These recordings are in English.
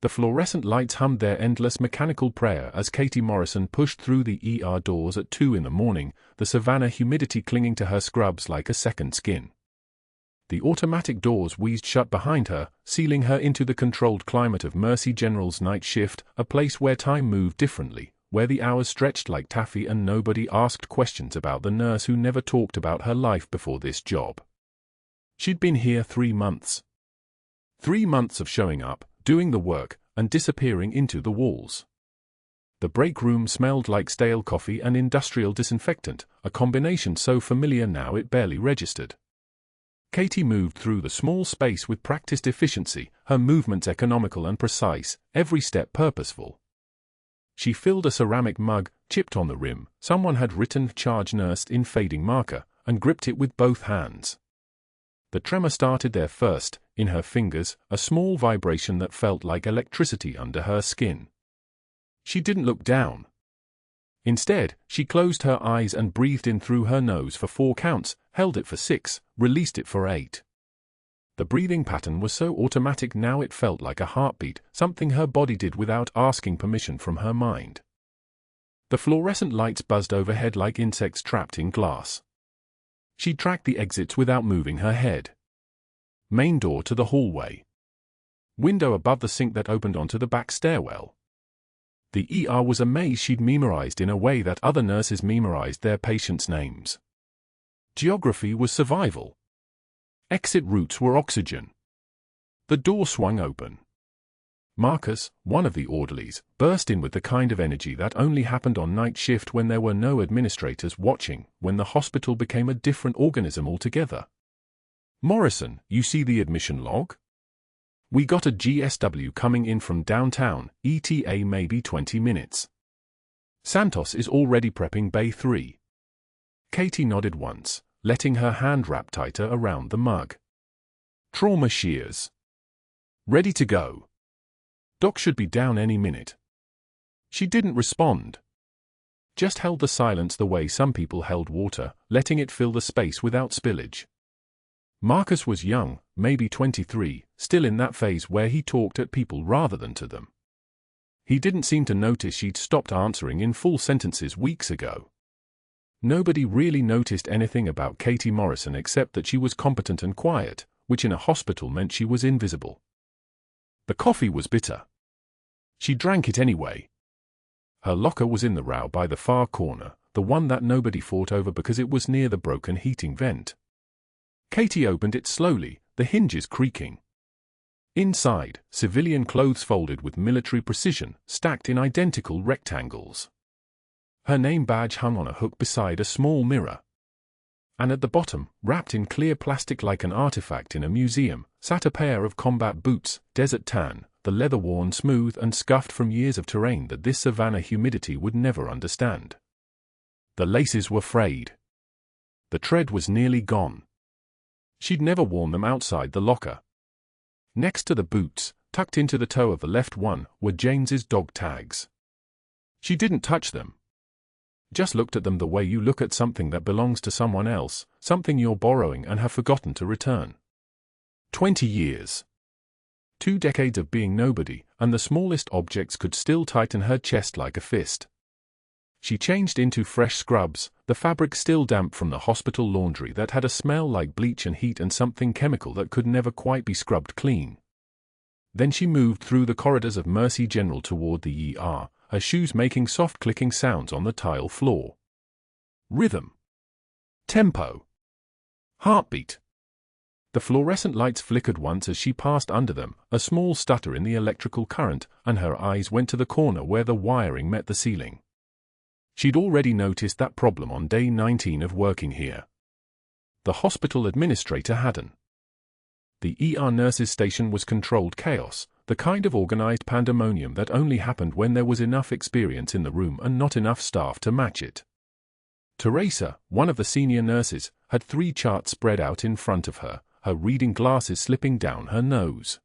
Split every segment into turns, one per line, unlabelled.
The fluorescent lights hummed their endless mechanical prayer as Katie Morrison pushed through the ER doors at 2 in the morning, the Savannah humidity clinging to her scrubs like a second skin. The automatic doors wheezed shut behind her, sealing her into the controlled climate of Mercy General's night shift, a place where time moved differently, where the hours stretched like taffy and nobody asked questions about the nurse who never talked about her life before this job. She'd been here 3 months. 3 months of showing up, doing the work, and disappearing into the walls. The break room smelled like stale coffee and industrial disinfectant, a combination so familiar now it barely registered. Katie moved through the small space with practiced efficiency, her movements economical and precise, every step purposeful. She filled a ceramic mug, chipped on the rim, someone had written "Charge Nurse" in fading marker, and gripped it with both hands. The tremor started there first, in her fingers, a small vibration that felt like electricity under her skin. She didn't look down. Instead, she closed her eyes and breathed in through her nose for 4 counts, held it for 6, released it for 8. The breathing pattern was so automatic now it felt like a heartbeat, something her body did without asking permission from her mind. The fluorescent lights buzzed overhead like insects trapped in glass. She tracked the exits without moving her head. Main door to the hallway. Window above the sink that opened onto the back stairwell. The ER was a maze she'd memorized in a way that other nurses memorized their patients' names. Geography was survival. Exit routes were oxygen. The door swung open. Marcus, one of the orderlies, burst in with the kind of energy that only happened on night shift when there were no administrators watching, when the hospital became a different organism altogether. "Morrison, you see the admission log? We got a GSW coming in from downtown, ETA maybe 20 minutes. Santos is already prepping Bay 3. Katie nodded once, letting her hand wrap tighter around the mug. "Trauma shears. Ready to go. Doc should be down any minute." She didn't respond. Just held the silence the way some people held water, letting it fill the space without spillage. Marcus was young, maybe 23, still in that phase where he talked at people rather than to them. He didn't seem to notice she'd stopped answering in full sentences weeks ago. Nobody really noticed anything about Katie Morrison except that she was competent and quiet, which in a hospital meant she was invisible. The coffee was bitter. She drank it anyway. Her locker was in the row by the far corner, the one that nobody fought over because it was near the broken heating vent. Katie opened it slowly, the hinges creaking. Inside, civilian clothes folded with military precision, stacked in identical rectangles. Her name badge hung on a hook beside a small mirror. And at the bottom, wrapped in clear plastic like an artifact in a museum, sat a pair of combat boots, desert tan, the leather worn smooth and scuffed from years of terrain that this Savannah humidity would never understand. The laces were frayed. The tread was nearly gone. She'd never worn them outside the locker. Next to the boots, tucked into the toe of the left one, were James's dog tags. She didn't touch them. Just looked at them the way you look at something that belongs to someone else, something you're borrowing and have forgotten to return. 20 years. 2 decades of being nobody, and the smallest objects could still tighten her chest like a fist. She changed into fresh scrubs, the fabric still damp from the hospital laundry that had a smell like bleach and heat and something chemical that could never quite be scrubbed clean. Then she moved through the corridors of Mercy General toward the ER, her shoes making soft clicking sounds on the tile floor. Rhythm. Tempo. Heartbeat. The fluorescent lights flickered once as she passed under them, a small stutter in the electrical current, and her eyes went to the corner where the wiring met the ceiling. She'd already noticed that problem on day 19 of working here. The hospital administrator hadn't. The ER nurses' station was controlled chaos, the kind of organized pandemonium that only happened when there was enough experience in the room and not enough staff to match it. Teresa, one of the senior nurses, had 3 charts spread out in front of her, her reading glasses slipping down her nose.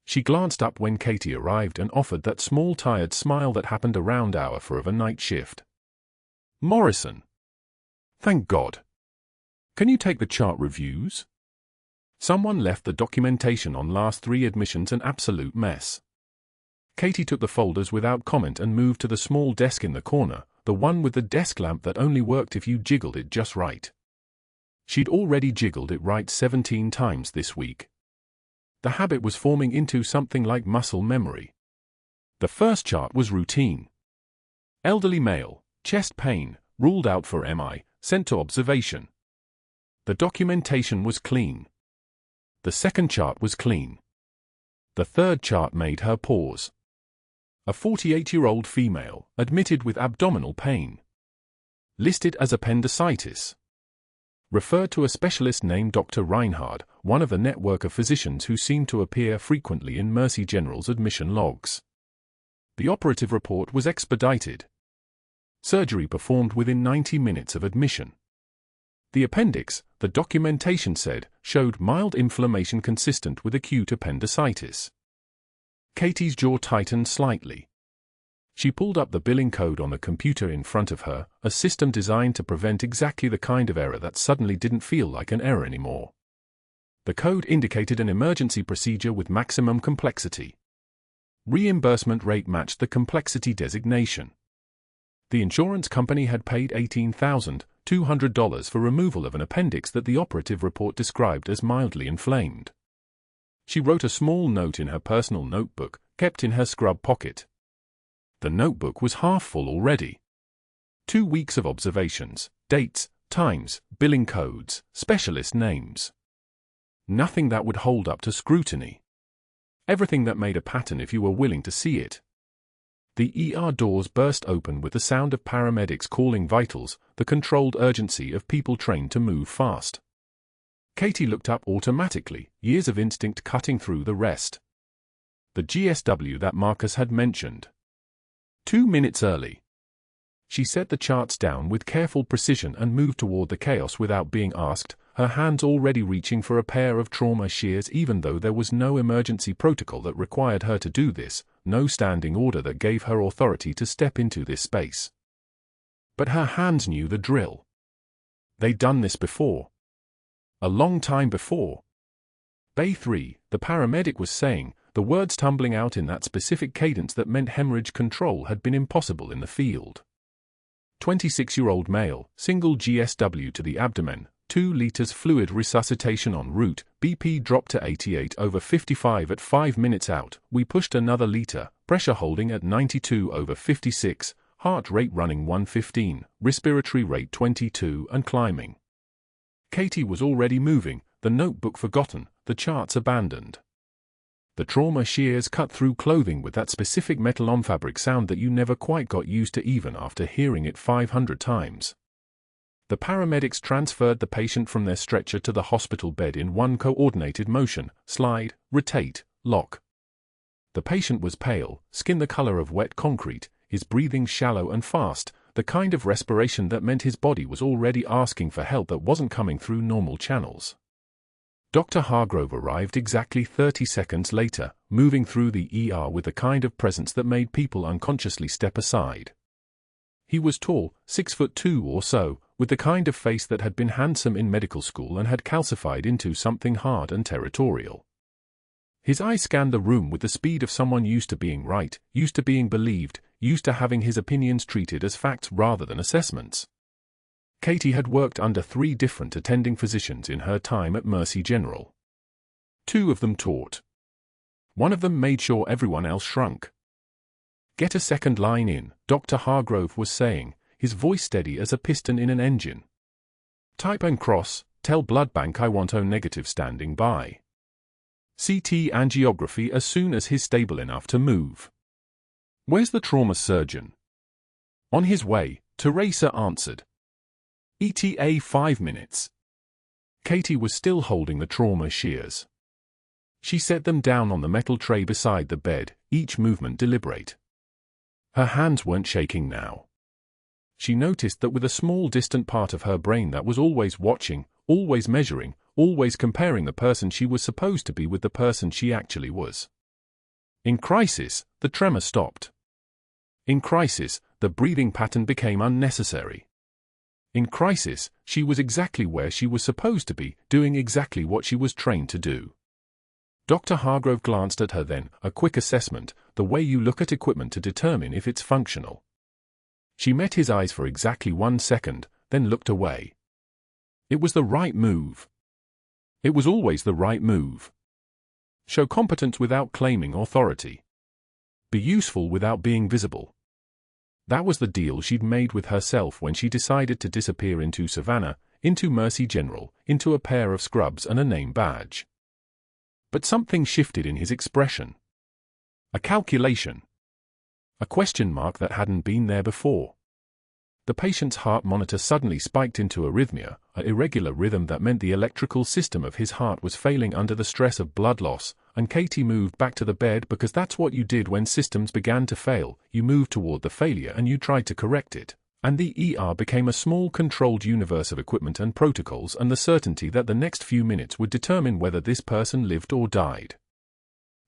She glanced up when Katie arrived and offered that small tired smile that happened around hour 4 of a night shift. "Morrison. Thank God. Can you take the chart reviews? Someone left the documentation on last 3 admissions an absolute mess. Katie took the folders without comment and moved to the small desk in the corner, the one with the desk lamp that only worked if you jiggled it just right. She'd already jiggled it right 17 times this week. The habit was forming into something like muscle memory. The first chart was routine. Elderly male, chest pain, ruled out for MI, sent to observation. The documentation was clean. The second chart was clean. The third chart made her pause. A 48-year-old female, admitted with abdominal pain. Listed as appendicitis. Referred to a specialist named Dr. Reinhard, one of the network of physicians who seemed to appear frequently in Mercy General's admission logs. The operative report was expedited. Surgery performed within 90 minutes of admission. The appendix, the documentation said, showed mild inflammation consistent with acute appendicitis. Katie's jaw tightened slightly. She pulled up the billing code on the computer in front of her, a system designed to prevent exactly the kind of error that suddenly didn't feel like an error anymore. The code indicated an emergency procedure with maximum complexity. Reimbursement rate matched the complexity designation. The insurance company had paid $18,200 for removal of an appendix that the operative report described as mildly inflamed. She wrote a small note in her personal notebook, kept in her scrub pocket. The notebook was half full already. 2 weeks of observations, dates, times, billing codes, specialist names. Nothing that would hold up to scrutiny. Everything that made a pattern if you were willing to see it. The ER doors burst open with the sound of paramedics calling vitals, the controlled urgency of people trained to move fast. Katie looked up automatically, years of instinct cutting through the rest. The GSW that Marcus had mentioned. 2 minutes early. She set the charts down with careful precision and moved toward the chaos without being asked, her hands already reaching for a pair of trauma shears even though there was no emergency protocol that required her to do this, no standing order that gave her authority to step into this space. But her hands knew the drill. They'd done this before. A long time before. Bay 3, the paramedic was saying, the words tumbling out in that specific cadence that meant hemorrhage control had been impossible in the field. 26-year-old male, single GSW to the abdomen, 2 liters fluid resuscitation en route, BP dropped to 88/55 at 5 minutes out, we pushed another liter, pressure holding at 92/56, heart rate running 115, respiratory rate 22 and climbing. Katie was already moving, the notebook forgotten, the charts abandoned. The trauma shears cut through clothing with that specific metal on fabric sound that you never quite got used to even after hearing it 500 times. The paramedics transferred the patient from their stretcher to the hospital bed in one coordinated motion, slide, rotate, lock. The patient was pale, skin the color of wet concrete, his breathing shallow and fast, the kind of respiration that meant his body was already asking for help that wasn't coming through normal channels. Dr. Hargrove arrived exactly 30 seconds later, moving through the ER with the kind of presence that made people unconsciously step aside. He was tall, 6'2" or so, with the kind of face that had been handsome in medical school and had calcified into something hard and territorial. His eye scanned the room with the speed of someone used to being right, used to being believed, used to having his opinions treated as facts rather than assessments. Katie had worked under 3 different attending physicians in her time at Mercy General. 2 of them taught. One of them made sure everyone else shrunk. Get a second line in, Dr. Hargrove was saying, his voice steady as a piston in an engine. Type and cross, tell blood bank I want O negative standing by. CT angiography as soon as he's stable enough to move. Where's the trauma surgeon? On his way, Teresa answered. ETA 5 minutes. Katie was still holding the trauma shears. She set them down on the metal tray beside the bed, each movement deliberate. Her hands weren't shaking now. She noticed that with a small distant part of her brain that was always watching, always measuring, always comparing the person she was supposed to be with the person she actually was. In crisis, the tremor stopped. In crisis, the breathing pattern became unnecessary. In crisis, she was exactly where she was supposed to be, doing exactly what she was trained to do. Dr. Hargrove glanced at her then, a quick assessment, the way you look at equipment to determine if it's functional. She met his eyes for exactly 1 second, then looked away. It was the right move. It was always the right move. Show competence without claiming authority. Be useful without being visible. That was the deal she'd made with herself when she decided to disappear into Savannah, into Mercy General, into a pair of scrubs and a name badge. But something shifted in his expression. A calculation. A question mark that hadn't been there before. The patient's heart monitor suddenly spiked into arrhythmia, an irregular rhythm that meant the electrical system of his heart was failing under the stress of blood loss, and Katie moved back to the bed because that's what you did when systems began to fail. You moved toward the failure and you tried to correct it. And the ER became a small controlled universe of equipment and protocols and the certainty that the next few minutes would determine whether this person lived or died.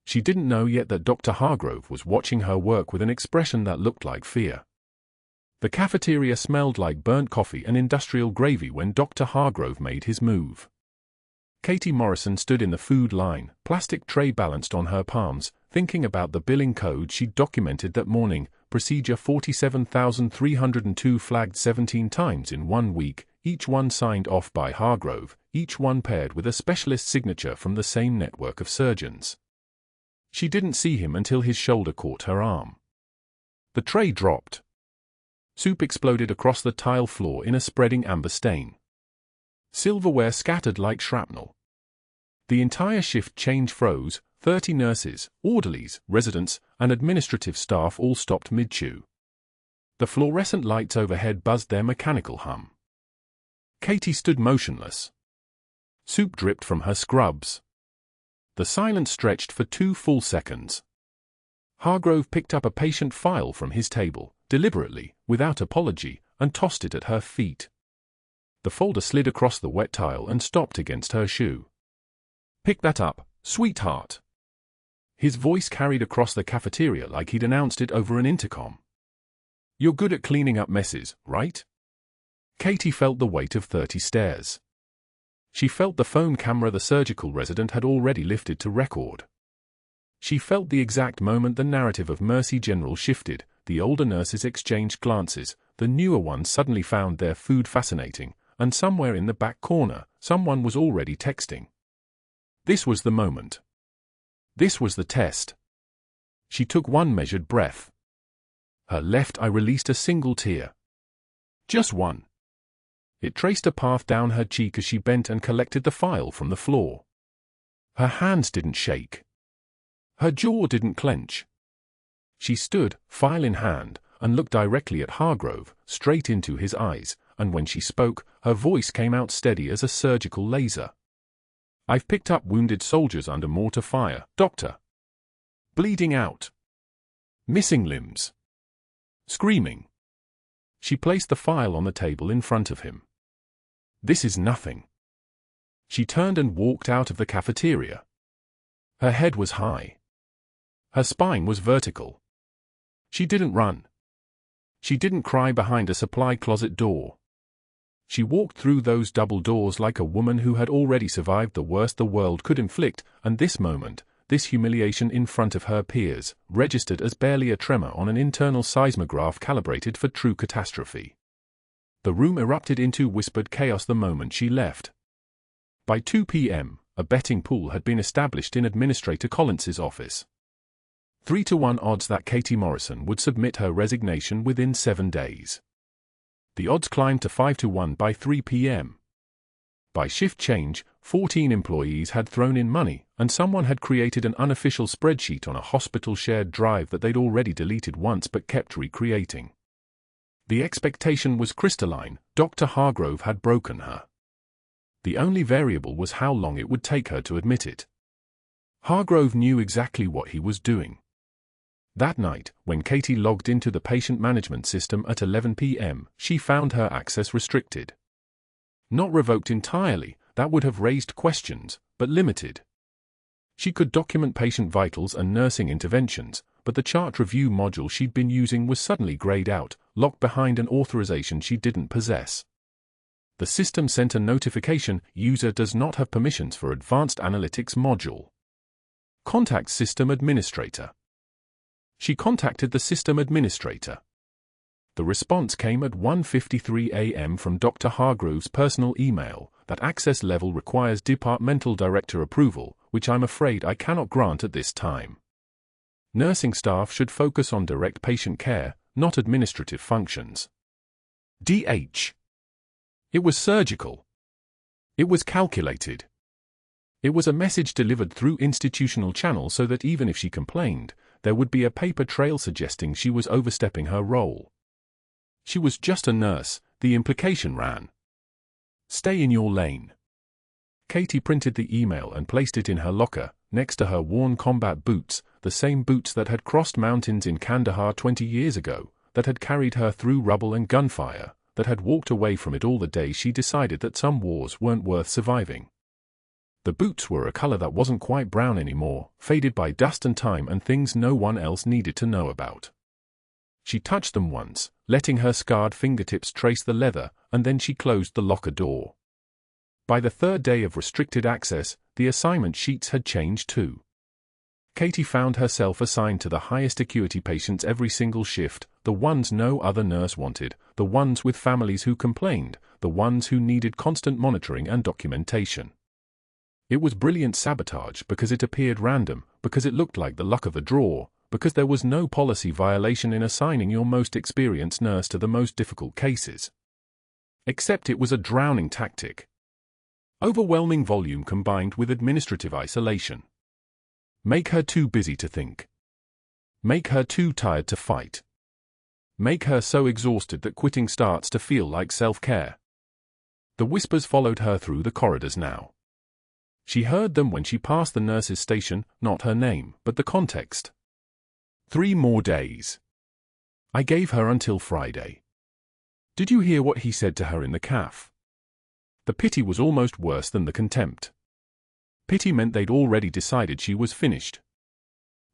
She didn't know yet that Dr. Hargrove was watching her work with an expression that looked like fear. The cafeteria smelled like burnt coffee and industrial gravy when Dr. Hargrove made his move. Katie Morrison stood in the food line, plastic tray balanced on her palms, thinking about the billing code she'd documented that morning. Procedure 47,302 flagged 17 times in 1 week, each one signed off by Hargrove, each one paired with a specialist signature from the same network of surgeons. She didn't see him until his shoulder caught her arm. The tray dropped. Soup exploded across the tile floor in a spreading amber stain. Silverware scattered like shrapnel. The entire shift change froze. 30 nurses, orderlies, residents, and administrative staff all stopped mid-chew. The fluorescent lights overhead buzzed their mechanical hum. Katie stood motionless. Soup dripped from her scrubs. The silence stretched for 2 full seconds. Hargrove picked up a patient file from his table, deliberately, without apology, and tossed it at her feet. The folder slid across the wet tile and stopped against her shoe. "Pick that up, sweetheart." His voice carried across the cafeteria like he'd announced it over an intercom. "You're good at cleaning up messes, right?" Katie felt the weight of 30 stares. She felt the phone camera the surgical resident had already lifted to record. She felt the exact moment the narrative of Mercy General shifted. The older nurses exchanged glances, the newer ones suddenly found their food fascinating, and somewhere in the back corner, someone was already texting. This was the moment. This was the test. She took one measured breath. Her left eye released a single tear. Just one. It traced a path down her cheek as she bent and collected the file from the floor. Her hands didn't shake. Her jaw didn't clench. She stood, file in hand, and looked directly at Hargrove, straight into his eyes, and when she spoke, her voice came out steady as a surgical laser. "I've picked up wounded soldiers under mortar fire, Doctor. Bleeding out. Missing limbs. Screaming." She placed the file on the table in front of him. "This is nothing." She turned and walked out of the cafeteria. Her head was high. Her spine was vertical. She didn't run. She didn't cry behind a supply closet door. She walked through those double doors like a woman who had already survived the worst the world could inflict, and this moment, this humiliation in front of her peers, registered as barely a tremor on an internal seismograph calibrated for true catastrophe. The room erupted into whispered chaos the moment she left. By 2 p.m., a betting pool had been established in Administrator Collins's office. 3-to-1 odds that Katie Morrison would submit her resignation within 7 days. The odds climbed to 5-to-1 by 3 p.m. By shift change, 14 employees had thrown in money, and someone had created an unofficial spreadsheet on a hospital-shared drive that they'd already deleted once but kept recreating. The expectation was crystalline: Dr. Hargrove had broken her. The only variable was how long it would take her to admit it. Hargrove knew exactly what he was doing. That night, when Katie logged into the patient management system at 11 p.m., she found her access restricted. Not revoked entirely, that would have raised questions, but limited. She could document patient vitals and nursing interventions, but the chart review module she'd been using was suddenly grayed out, locked behind an authorization she didn't possess. The system sent a notification: user does not have permissions for advanced analytics module. Contact system administrator. She contacted the system administrator. The response came at 1:53 a.m. from Dr. Hargrove's personal email that access level requires departmental director approval, which I'm afraid I cannot grant at this time. Nursing staff should focus on direct patient care, not administrative functions. DH. It was surgical. It was calculated. It was a message delivered through institutional channel so that even if she complained, there would be a paper trail suggesting she was overstepping her role. She was just a nurse, the implication ran. Stay in your lane. Katie printed the email and placed it in her locker, next to her worn combat boots, the same boots that had crossed mountains in Kandahar 20 years ago, that had carried her through rubble and gunfire, that had walked away from it all the day she decided that some wars weren't worth surviving. The boots were a color that wasn't quite brown anymore, faded by dust and time and things no one else needed to know about. She touched them once, letting her scarred fingertips trace the leather, and then she closed the locker door. By the third day of restricted access, the assignment sheets had changed too. Katie found herself assigned to the highest acuity patients every single shift, the ones no other nurse wanted, the ones with families who complained, the ones who needed constant monitoring and documentation. It was brilliant sabotage because it appeared random, because it looked like the luck of the draw, because there was no policy violation in assigning your most experienced nurse to the most difficult cases. Except it was a drowning tactic. Overwhelming volume combined with administrative isolation. Make her too busy to think. Make her too tired to fight. Make her so exhausted that quitting starts to feel like self-care. The whispers followed her through the corridors now. She heard them when she passed the nurse's station, not her name, but the context. 3 more days. I gave her until Friday. Did you hear what he said to her in the caf? The pity was almost worse than the contempt. Pity meant they'd already decided she was finished.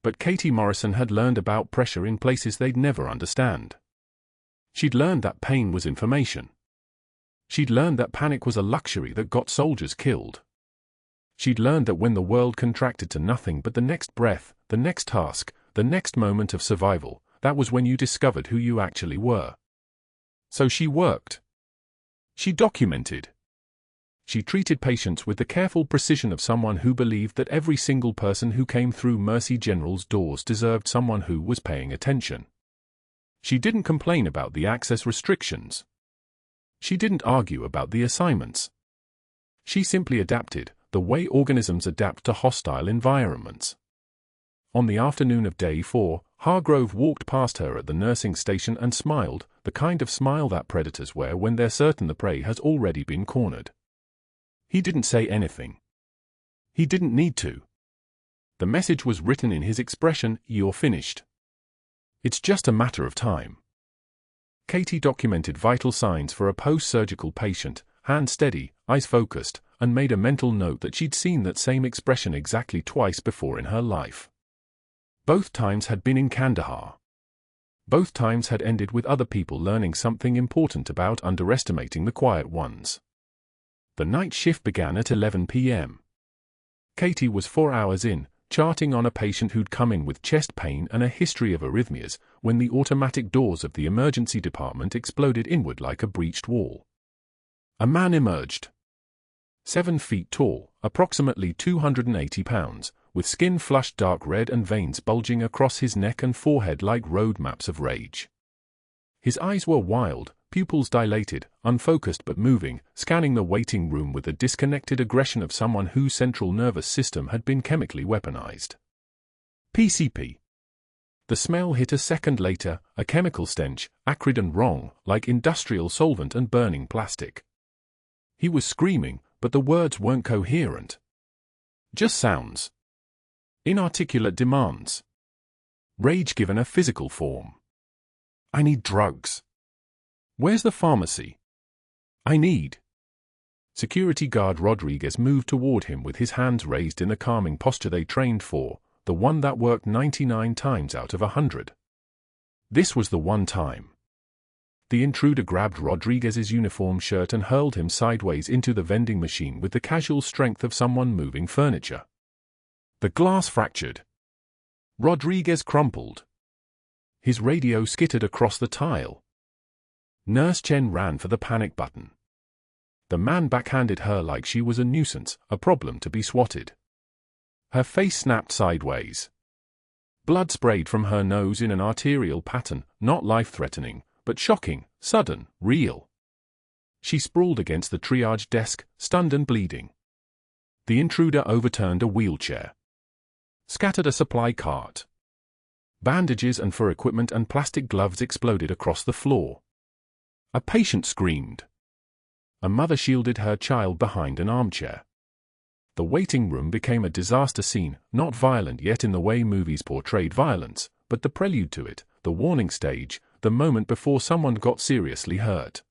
But Katie Morrison had learned about pressure in places they'd never understand. She'd learned that pain was information. She'd learned that panic was a luxury that got soldiers killed. She'd learned that when the world contracted to nothing but the next breath, the next task, the next moment of survival, that was when you discovered who you actually were. So she worked. She documented. She treated patients with the careful precision of someone who believed that every single person who came through Mercy General's doors deserved someone who was paying attention. She didn't complain about the access restrictions. She didn't argue about the assignments. She simply adapted, the way organisms adapt to hostile environments. On the afternoon of day 4, Hargrove walked past her at the nursing station and smiled, the kind of smile that predators wear when they're certain the prey has already been cornered. He didn't say anything. He didn't need to. The message was written in his expression, "You're finished. It's just a matter of time." Katie documented vital signs for a post-surgical patient, hand steady, eyes focused, and made a mental note that she'd seen that same expression exactly twice before in her life. Both times had been in Kandahar. Both times had ended with other people learning something important about underestimating the quiet ones. The night shift began at 11 p.m. Katie was 4 hours in, charting on a patient who'd come in with chest pain and a history of arrhythmias, when the automatic doors of the emergency department exploded inward like a breached wall. A man emerged. 7 feet tall, approximately 280 pounds, with skin flushed dark red and veins bulging across his neck and forehead like road maps of rage. His eyes were wild, pupils dilated, unfocused but moving, scanning the waiting room with the disconnected aggression of someone whose central nervous system had been chemically weaponized. PCP. The smell hit a second later, a chemical stench, acrid and wrong, like industrial solvent and burning plastic. He was screaming, but the words weren't coherent. Just sounds. Inarticulate demands. Rage given a physical form. I need drugs. Where's the pharmacy? I need. Security guard Rodriguez moved toward him with his hands raised in the calming posture they trained for, the one that worked 99 times out of 100. This was the one time. The intruder grabbed Rodriguez's uniform shirt and hurled him sideways into the vending machine with the casual strength of someone moving furniture. The glass fractured. Rodriguez crumpled. His radio skittered across the tile. Nurse Chen ran for the panic button. The man backhanded her like she was a nuisance, a problem to be swatted. Her face snapped sideways. Blood sprayed from her nose in an arterial pattern, not life-threatening, but shocking, sudden, real. She sprawled against the triage desk, stunned and bleeding. The intruder overturned a wheelchair. Scattered a supply cart. Bandages and fur equipment and plastic gloves exploded across the floor. A patient screamed. A mother shielded her child behind an armchair. The waiting room became a disaster scene, not violent yet in the way movies portrayed violence, but the prelude to it, the warning stage, the moment before someone got seriously hurt.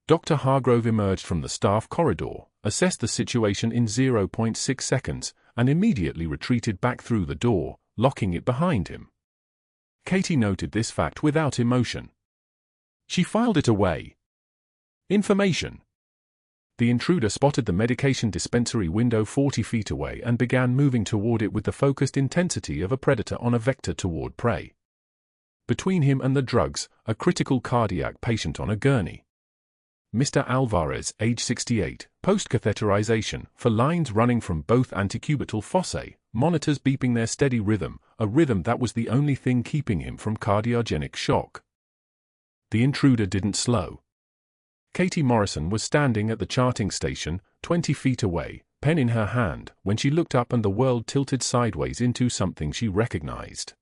Dr. Hargrove emerged from the staff corridor, assessed the situation in 0.6 seconds, and immediately retreated back through the door, locking it behind him. Katie noted this fact without emotion. She filed it away. Information. The intruder spotted the medication dispensary window 40 feet away and began moving toward it with the focused intensity of a predator on a vector toward prey. Between him and the drugs, a critical cardiac patient on a gurney. Mr. Alvarez, age 68, post-catheterization, for lines running from both antecubital fossae, monitors beeping their steady rhythm, a rhythm that was the only thing keeping him from cardiogenic shock. The intruder didn't slow. Katie Morrison was standing at the charting station, 20 feet away, pen in her hand, when she looked up and the world tilted sideways into something she recognized.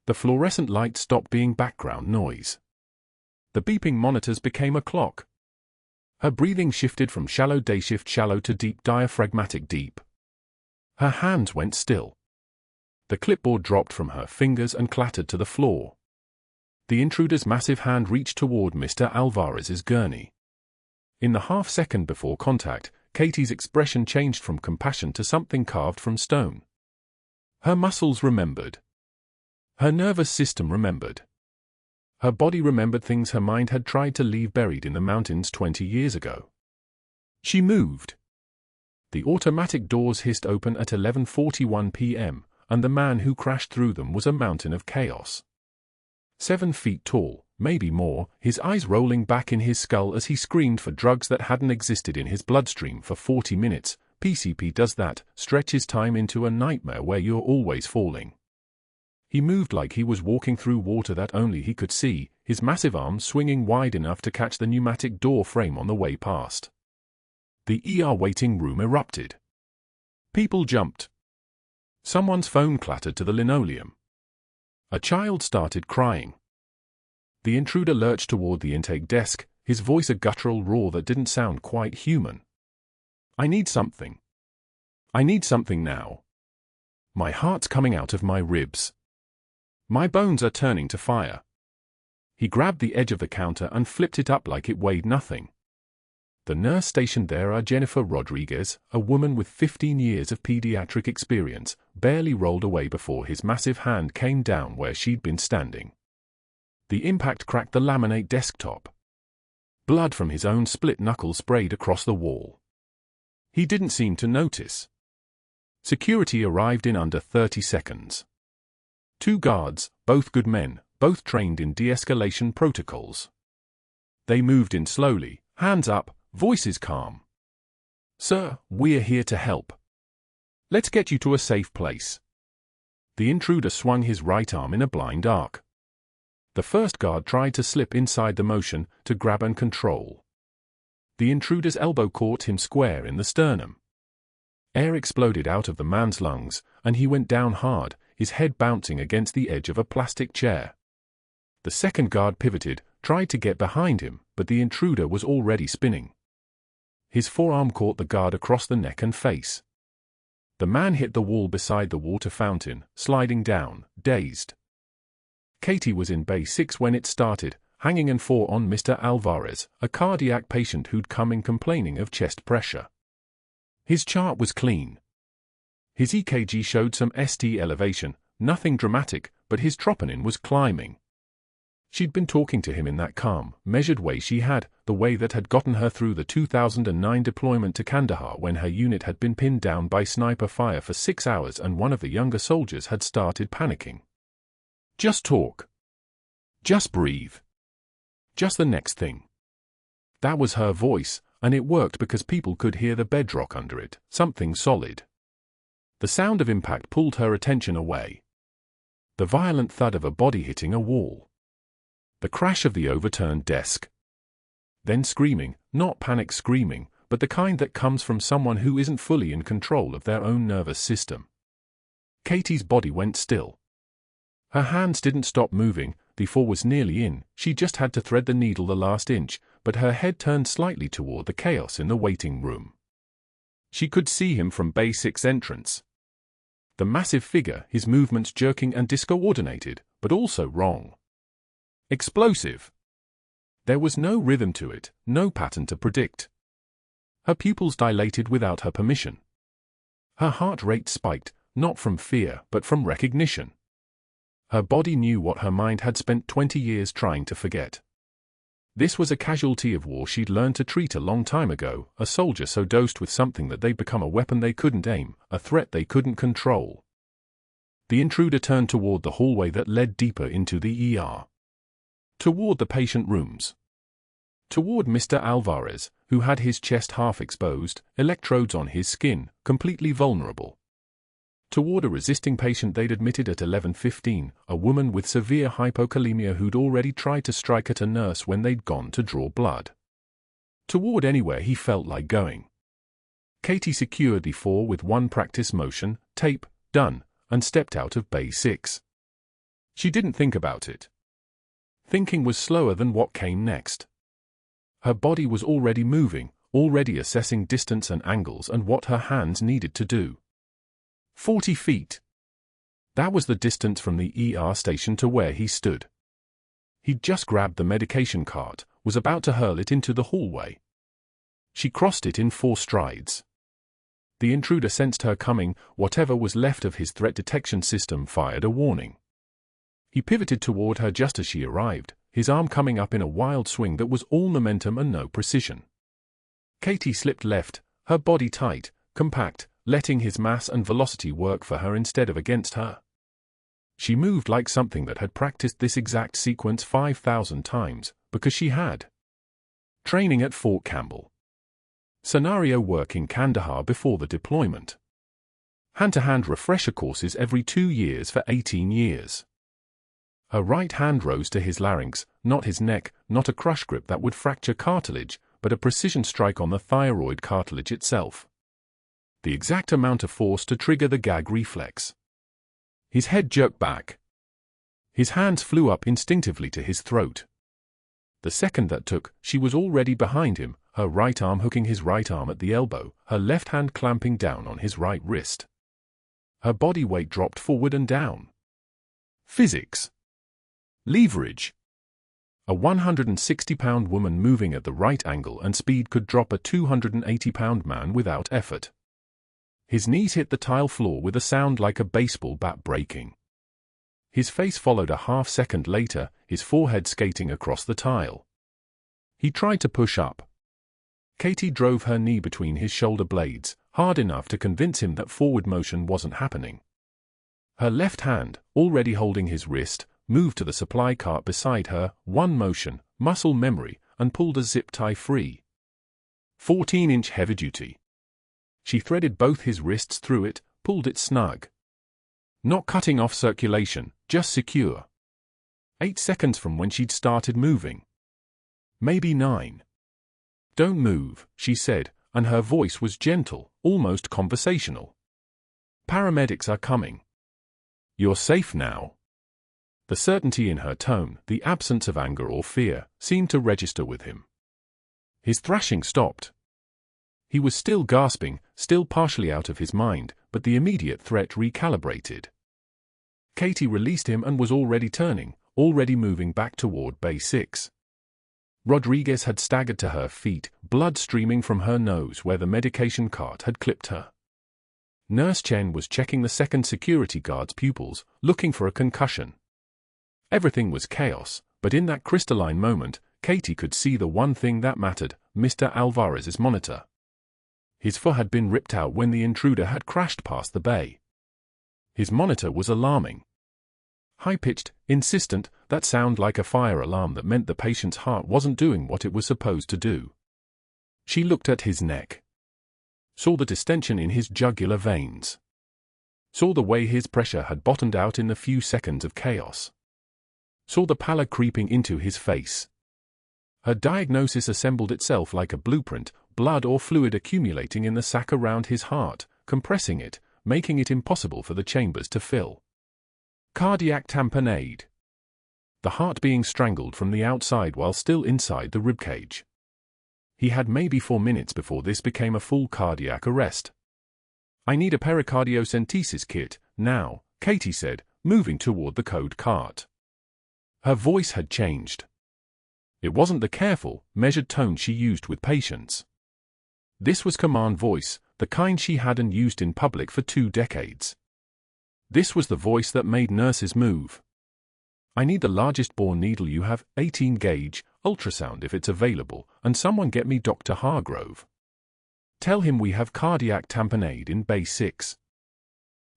The fluorescent light stopped being background noise. The beeping monitors became a clock. Her breathing shifted from shallow day-shift shallow to deep diaphragmatic deep. Her hands went still. The clipboard dropped from her fingers and clattered to the floor. The intruder's massive hand reached toward Mr. Alvarez's gurney. In the half-second before contact, Katie's expression changed from compassion to something carved from stone. Her muscles remembered. Her nervous system remembered. Her body remembered things her mind had tried to leave buried in the mountains 20 years ago. She moved. The automatic doors hissed open at 11:41 p.m., and the man who crashed through them was a mountain of chaos. 7 feet tall, maybe more, his eyes rolling back in his skull as he screamed for drugs that hadn't existed in his bloodstream for 40 minutes. PCP does that, stretches time into a nightmare where you're always falling. He moved like he was walking through water that only he could see, his massive arms swinging wide enough to catch the pneumatic door frame on the way past. The ER waiting room erupted. People jumped. Someone's phone clattered to the linoleum. A child started crying. The intruder lurched toward the intake desk, his voice a guttural roar that didn't sound quite human. I need something. I need something now. My heart's coming out of my ribs. My bones are turning to fire. He grabbed the edge of the counter and flipped it up like it weighed nothing. The nurse stationed there are Jennifer Rodriguez, a woman with 15 years of pediatric experience, barely rolled away before his massive hand came down where she'd been standing. The impact cracked the laminate desktop. Blood from his own split knuckle sprayed across the wall. He didn't seem to notice. Security arrived in under 30 seconds. 2 guards, both good men, both trained in de-escalation protocols. They moved in slowly, hands up, voices calm. Sir, we're here to help. Let's get you to a safe place. The intruder swung his right arm in a blind arc. The first guard tried to slip inside the motion, to grab and control. The intruder's elbow caught him square in the sternum. Air exploded out of the man's lungs, and he went down hard, his head bouncing against the edge of a plastic chair. The second guard pivoted, tried to get behind him, but the intruder was already spinning. His forearm caught the guard across the neck and face. The man hit the wall beside the water fountain, sliding down, dazed. Katie was in Bay 6 when it started, hanging and fore on Mr. Alvarez, a cardiac patient who'd come in complaining of chest pressure. His chart was clean. His EKG showed some ST elevation, nothing dramatic, but his troponin was climbing. She'd been talking to him in that calm, measured way she had, the way that had gotten her through the 2009 deployment to Kandahar when her unit had been pinned down by sniper fire for 6 hours and one of the younger soldiers had started panicking. Just talk. Just breathe. Just the next thing. That was her voice, and it worked because people could hear the bedrock under it, something solid. The sound of impact pulled her attention away. The violent thud of a body hitting a wall. The crash of the overturned desk. Then screaming, not panic screaming, but the kind that comes from someone who isn't fully in control of their own nervous system. Katie's body went still. Her hands didn't stop moving, the four was nearly in, she just had to thread the needle the last inch, but her head turned slightly toward the chaos in the waiting room. She could see him from Bay 6 entrance. The massive figure, his movements jerking and discoordinated, but also wrong. Explosive. There was no rhythm to it, no pattern to predict. Her pupils dilated without her permission. Her heart rate spiked, not from fear, but from recognition. Her body knew what her mind had spent 20 years trying to forget. This was a casualty of war she'd learned to treat a long time ago, a soldier so dosed with something that they'd become a weapon they couldn't aim, a threat they couldn't control. The intruder turned toward the hallway that led deeper into the ER. Toward the patient rooms. Toward Mr. Alvarez, who had his chest half exposed, electrodes on his skin, completely vulnerable. Toward a resisting patient they'd admitted at 11:15, a woman with severe hypokalemia who'd already tried to strike at a nurse when they'd gone to draw blood. Toward anywhere he felt like going. Katie secured the four with one practice motion, tape, done, and stepped out of Bay 6. She didn't think about it. Thinking was slower than what came next. Her body was already moving, already assessing distance and angles and what her hands needed to do. 40 feet. That was the distance from the ER station to where he stood. He'd just grabbed the medication cart, was about to hurl it into the hallway. She crossed it in 4 strides. The intruder sensed her coming, whatever was left of his threat detection system fired a warning. He pivoted toward her just as she arrived, his arm coming up in a wild swing that was all momentum and no precision. Katie slipped left, her body tight, compact, letting his mass and velocity work for her instead of against her. She moved like something that had practiced this exact sequence 5,000 times, because she had. Training at Fort Campbell. Scenario work in Kandahar before the deployment. Hand-to-hand refresher courses every 2 years for 18 years. Her right hand rose to his larynx, not his neck, not a crush grip that would fracture cartilage, but a precision strike on the thyroid cartilage itself. The exact amount of force to trigger the gag reflex. His head jerked back. His hands flew up instinctively to his throat. The second that took, she was already behind him, her right arm hooking his right arm at the elbow, her left hand clamping down on his right wrist. Her body weight dropped forward and down. Physics. Leverage. A 160-pound woman moving at the right angle and speed could drop a 280-pound man without effort. His knees hit the tile floor with a sound like a baseball bat breaking. His face followed a half-second later, his forehead skating across the tile. He tried to push up. Katie drove her knee between his shoulder blades, hard enough to convince him that forward motion wasn't happening. Her left hand, already holding his wrist, moved to the supply cart beside her, one motion, muscle memory, and pulled a zip tie free. 14-inch heavy-duty. She threaded both his wrists through it, pulled it snug. Not cutting off circulation, just secure. 8 seconds from when she'd started moving. Maybe 9. "Don't move," she said, and her voice was gentle, almost conversational. "Paramedics are coming. You're safe now." The certainty in her tone, the absence of anger or fear, seemed to register with him. His thrashing stopped. He was still gasping, still partially out of his mind, but the immediate threat recalibrated. Katie released him and was already turning, already moving back toward Bay 6. Rodriguez had staggered to her feet, blood streaming from her nose where the medication cart had clipped her. Nurse Chen was checking the second security guard's pupils, looking for a concussion. Everything was chaos, But in that crystalline moment, Katie could see the one thing that mattered: Mr. Alvarez's monitor. His foot had been ripped out when the intruder had crashed past the bay. His monitor was alarming. High-pitched, insistent, that sound like a fire alarm that meant the patient's heart wasn't doing what it was supposed to do. She looked at his neck. Saw the distension in his jugular veins. Saw the way his pressure had bottomed out in the few seconds of chaos. Saw the pallor creeping into his face. Her diagnosis assembled itself like a blueprint: blood or fluid accumulating in the sac around his heart, compressing it, making it impossible for the chambers to fill. Cardiac tamponade. The heart being strangled from the outside while still inside the ribcage. He had maybe 4 minutes before this became a full cardiac arrest. "I need a pericardiocentesis kit, now," Katie said, moving toward the code cart. Her voice had changed. It wasn't the careful, measured tone she used with patients. This was command voice, the kind she hadn't used in public for 2 decades. This was the voice that made nurses move. "I need the largest bore needle you have, 18 gauge, ultrasound if it's available, and someone get me Dr. Hargrove. Tell him we have cardiac tamponade in Bay 6.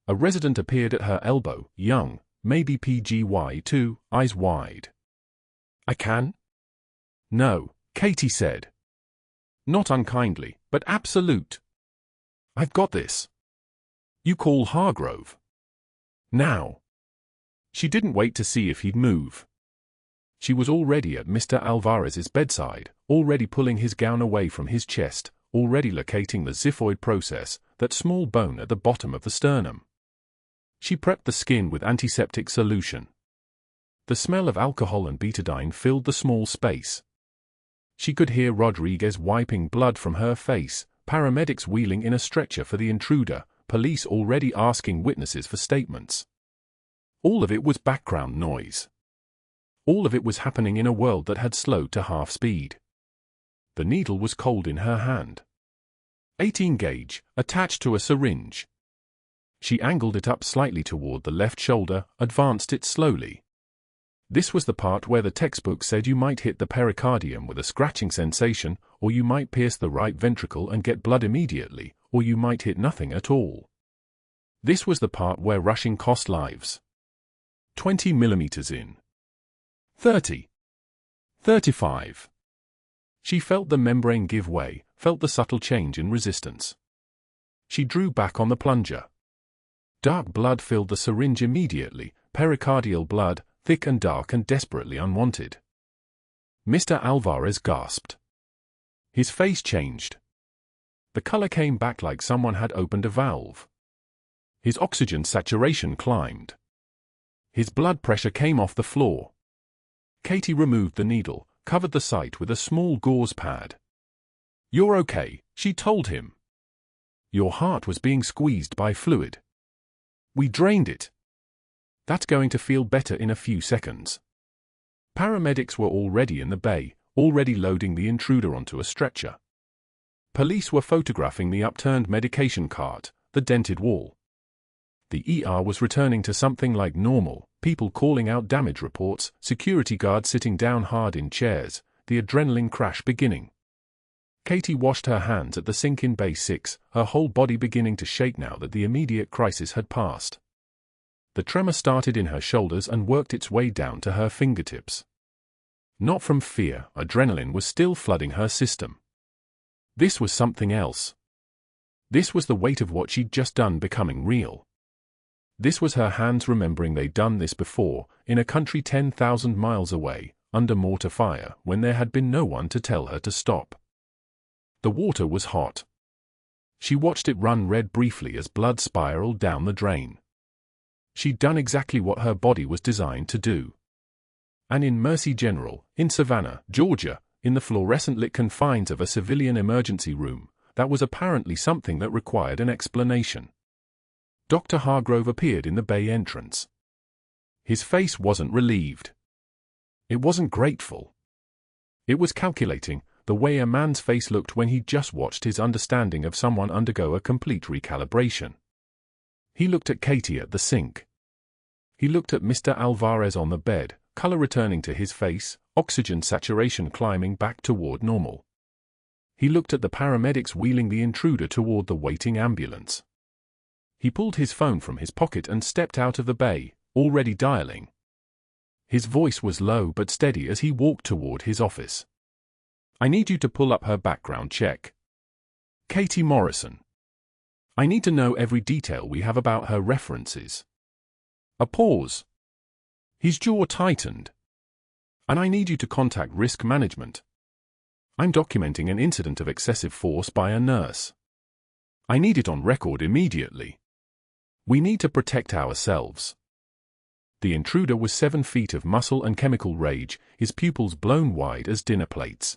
A resident appeared at her elbow, young, maybe PGY2, eyes wide. "I can?" "No," Katie said. Not unkindly, but absolute. "I've got this. You call Hargrove. Now." She didn't wait to see if he'd move. She was already at Mr. Alvarez's bedside, already pulling his gown away from his chest, already locating the xiphoid process, that small bone at the bottom of the sternum. She prepped the skin with antiseptic solution. The smell of alcohol and betadine filled the small space. She could hear Rodriguez wiping blood from her face, paramedics wheeling in a stretcher for the intruder, police already asking witnesses for statements. All of it was background noise. All of it was happening in a world that had slowed to half speed. The needle was cold in her hand. 18 gauge, attached to a syringe. She angled it up slightly toward the left shoulder, advanced it slowly. This was the part where the textbook said you might hit the pericardium with a scratching sensation, or you might pierce the right ventricle and get blood immediately, or you might hit nothing at all. This was the part where rushing cost lives. 20 millimeters in. 30. 35. She felt the membrane give way, felt the subtle change in resistance. She drew back on the plunger. Dark blood filled the syringe immediately, pericardial blood, thick and dark and desperately unwanted. Mr. Alvarez gasped. His face changed. The color came back like someone had opened a valve. His oxygen saturation climbed. His blood pressure came off the floor. Katie removed the needle, covered the site with a small gauze pad. "You're okay," she told him. "Your heart was being squeezed by fluid. We drained it. That's going to feel better in a few seconds." Paramedics were already in the bay, already loading the intruder onto a stretcher. Police were photographing the upturned medication cart, the dented wall. The ER was returning to something like normal, people calling out damage reports, security guards sitting down hard in chairs, the adrenaline crash beginning. Katie washed her hands at the sink in Bay 6, her whole body beginning to shake now that the immediate crisis had passed. The tremor started in her shoulders and worked its way down to her fingertips. Not from fear, adrenaline was still flooding her system. This was something else. This was the weight of what she'd just done becoming real. This was her hands remembering they'd done this before, in a country 10,000 miles away, under mortar fire, when there had been no one to tell her to stop. The water was hot. She watched it run red briefly as blood spiraled down the drain. She'd done exactly what her body was designed to do. And in Mercy General, in Savannah, Georgia, in the fluorescent-lit confines of a civilian emergency room, that was apparently something that required an explanation. Dr. Hargrove appeared in the bay entrance. His face wasn't relieved. It wasn't grateful. It was calculating, the way a man's face looked when he'd just watched his understanding of someone undergo a complete recalibration. He looked at Katie at the sink. He looked at Mr. Alvarez on the bed, color returning to his face, oxygen saturation climbing back toward normal. He looked at the paramedics wheeling the intruder toward the waiting ambulance. He pulled his phone from his pocket and stepped out of the bay, already dialing. His voice was low but steady as he walked toward his office. "I need you to pull up her background check. Katie Morrison. I need to know every detail we have about her references." A pause. His jaw tightened. "And I need you to contact risk management. I'm documenting an incident of excessive force by a nurse. I need it on record immediately. We need to protect ourselves." The intruder was 7 feet of muscle and chemical rage, his pupils blown wide as dinner plates.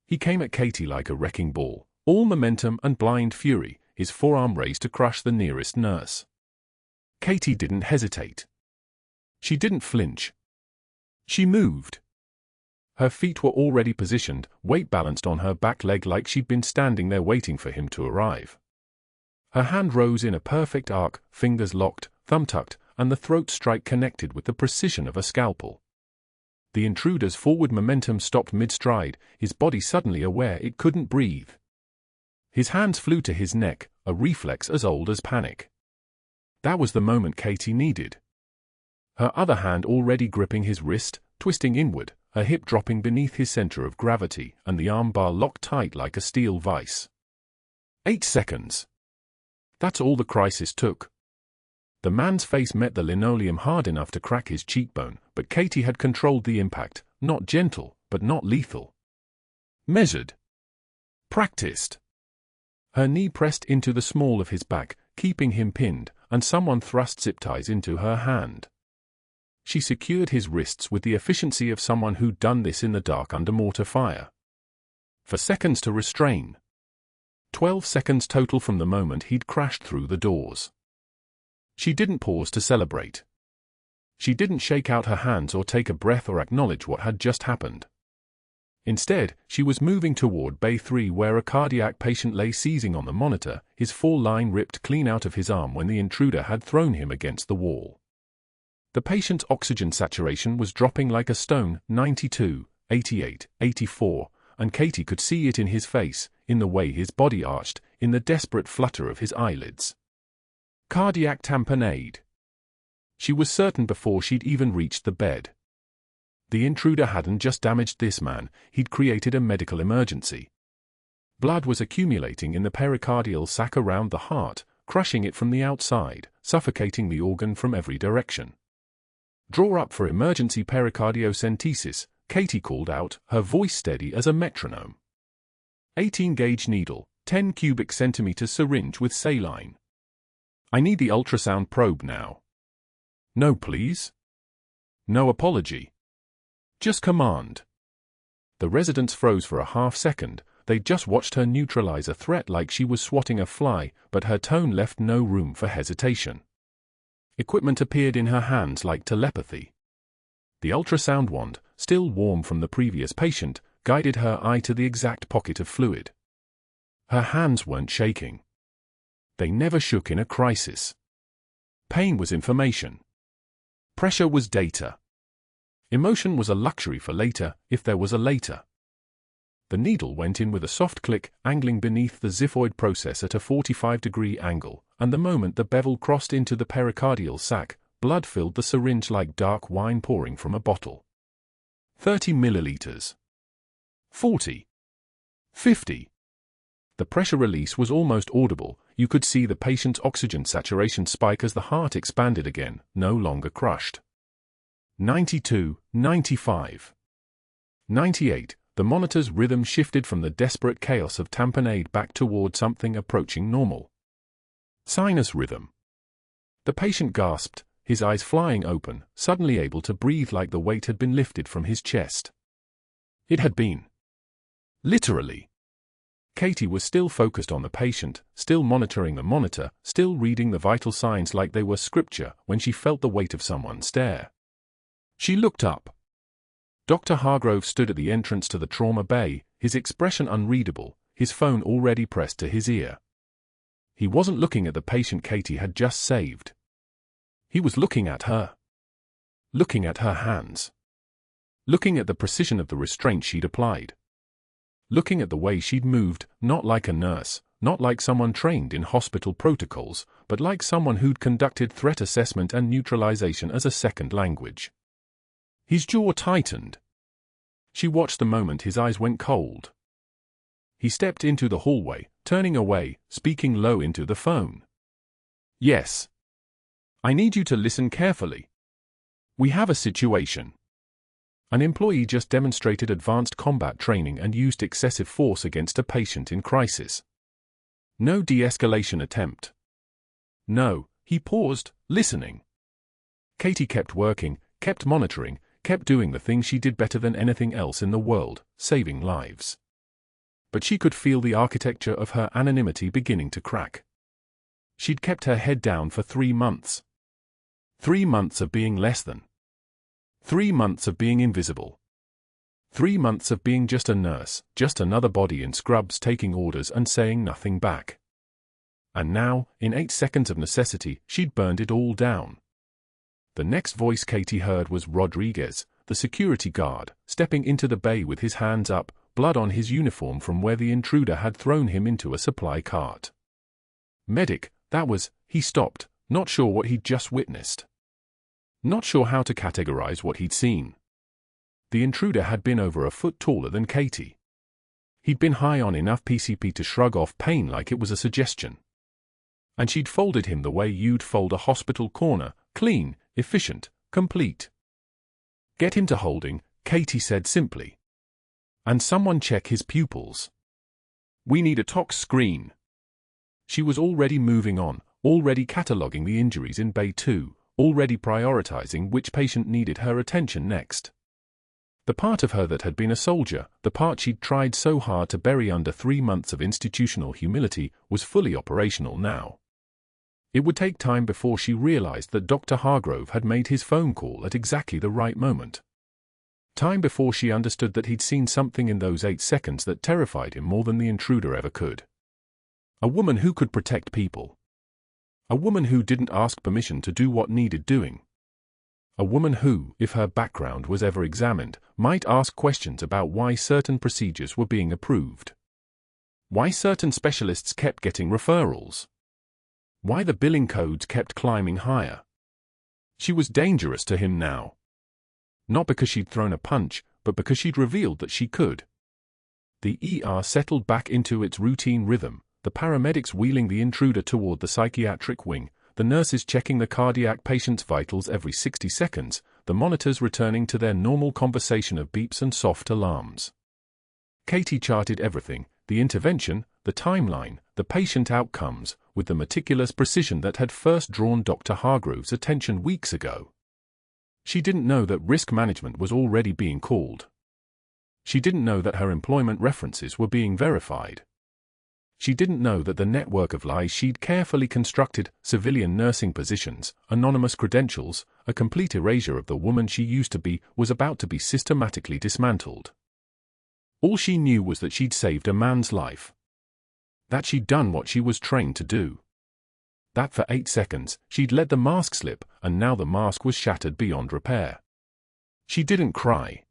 He came at Katie like a wrecking ball, all momentum and blind fury, his forearm raised to crush the nearest nurse. Katie didn't hesitate. She didn't flinch. She moved. Her feet were already positioned, weight balanced on her back leg like she'd been standing there waiting for him to arrive. Her hand rose in a perfect arc, fingers locked, thumb tucked, and the throat strike connected with the precision of a scalpel. The intruder's forward momentum stopped mid-stride, his body suddenly aware it couldn't breathe. His hands flew to his neck, a reflex as old as panic. That was the moment Katie needed. Her other hand already gripping his wrist, twisting inward, her hip dropping beneath his center of gravity, and the armbar locked tight like a steel vise. 8 seconds. That's all the crisis took. The man's face met the linoleum hard enough to crack his cheekbone, but Katie had controlled the impact, not gentle, but not lethal. Measured. Practiced. Her knee pressed into the small of his back, keeping him pinned, and someone thrust zip ties into her hand. She secured his wrists with the efficiency of someone who'd done this in the dark under mortar fire. For seconds to restrain. 12 seconds total from the moment he'd crashed through the doors. She didn't pause to celebrate. She didn't shake out her hands or take a breath or acknowledge what had just happened. Instead, she was moving toward Bay 3 where a cardiac patient lay seizing on the monitor, his fall line ripped clean out of his arm when the intruder had thrown him against the wall. The patient's oxygen saturation was dropping like a stone, 92, 88, 84, and Katie could see it in his face, in the way his body arched, in the desperate flutter of his eyelids. Cardiac tamponade. She was certain before she'd even reached the bed. The intruder hadn't just damaged this man, he'd created a medical emergency. Blood was accumulating in the pericardial sac around the heart, crushing it from the outside, suffocating the organ from every direction. "Draw up for emergency pericardiocentesis," Katie called out, her voice steady as a metronome. 18-gauge needle, 10 cubic centimeters syringe with saline. "I need the ultrasound probe now." "No, please." No apology. Just command. The residents froze for a half second. They'd just watched her neutralize a threat like she was swatting a fly, but her tone left no room for hesitation. Equipment appeared in her hands like telepathy. The ultrasound wand, still warm from the previous patient, guided her eye to the exact pocket of fluid. Her hands weren't shaking. They never shook in a crisis. Pain was information. Pressure was data. Emotion was a luxury for later, if there was a later. The needle went in with a soft click, angling beneath the xiphoid process at a 45-degree angle, and the moment the bevel crossed into the pericardial sac, blood filled the syringe like dark wine pouring from a bottle. 30 milliliters. 40. 50. The pressure release was almost audible. You could see the patient's oxygen saturation spike as the heart expanded again, no longer crushed. 92, 95. 98. The monitor's rhythm shifted from the desperate chaos of tamponade back toward something approaching normal. Sinus rhythm. The patient gasped, his eyes flying open, suddenly able to breathe like the weight had been lifted from his chest. It had been. Literally. Katie was still focused on the patient, still monitoring the monitor, still reading the vital signs like they were scripture, when she felt the weight of someone's stare. She looked up. Dr. Hargrove stood at the entrance to the trauma bay, his expression unreadable, his phone already pressed to his ear. He wasn't looking at the patient Katie had just saved. He was looking at her. looking at her hands. Looking at the precision of the restraint she'd applied. Looking at the way she'd moved, not like a nurse, not like someone trained in hospital protocols, but like someone who'd conducted threat assessment and neutralization as a second language. His jaw tightened. She watched the moment his eyes went cold. He stepped into the hallway, turning away, speaking low into the phone. "Yes. I need you to listen carefully. We have a situation. An employee just demonstrated advanced combat training and used excessive force against a patient in crisis. No de-escalation attempt." "No," he paused, listening. Katie kept working, kept monitoring, kept doing the thing she did better than anything else in the world, saving lives. But she could feel the architecture of her anonymity beginning to crack. She'd kept her head down for 3 months. 3 months of being less than. 3 months of being invisible. 3 months of being just a nurse, just another body in scrubs taking orders and saying nothing back. And now, in 8 seconds of necessity, she'd burned it all down. The next voice Katie heard was Rodriguez, the security guard, stepping into the bay with his hands up, blood on his uniform from where the intruder had thrown him into a supply cart. "Medic, that was..." He stopped, not sure what he'd just witnessed. Not sure how to categorize what he'd seen. The intruder had been over a foot taller than Katie. He'd been high on enough PCP to shrug off pain like it was a suggestion. And she'd folded him the way you'd fold a hospital corner, clean, efficient, complete. "Get him to holding," Katie said simply. "And someone check his pupils. We need a tox screen." She was already moving on, already cataloguing the injuries in Bay 2, already prioritizing which patient needed her attention next. The part of her that had been a soldier, the part she'd tried so hard to bury under 3 months of institutional humility, was fully operational now. It would take time before she realized that Dr. Hargrove had made his phone call at exactly the right moment. Time before she understood that he'd seen something in those 8 seconds that terrified him more than the intruder ever could. A woman who could protect people. A woman who didn't ask permission to do what needed doing. A woman who, if her background was ever examined, might ask questions about why certain procedures were being approved. Why certain specialists kept getting referrals. Why the billing codes kept climbing higher. She was dangerous to him now. Not because she'd thrown a punch, but because she'd revealed that she could. The ER settled back into its routine rhythm, the paramedics wheeling the intruder toward the psychiatric wing, the nurses checking the cardiac patient's vitals every 60 seconds, the monitors returning to their normal conversation of beeps and soft alarms. Katie charted everything, the intervention, the timeline, the patient outcomes, with the meticulous precision that had first drawn Dr. Hargrove's attention weeks ago. She didn't know that risk management was already being called. She didn't know that her employment references were being verified. She didn't know that the network of lies she'd carefully constructed, civilian nursing positions, anonymous credentials, a complete erasure of the woman she used to be, was about to be systematically dismantled. All she knew was that she'd saved a man's life. That she'd done what she was trained to do. That for 8 seconds, she'd let the mask slip, and now the mask was shattered beyond repair. She didn't cry.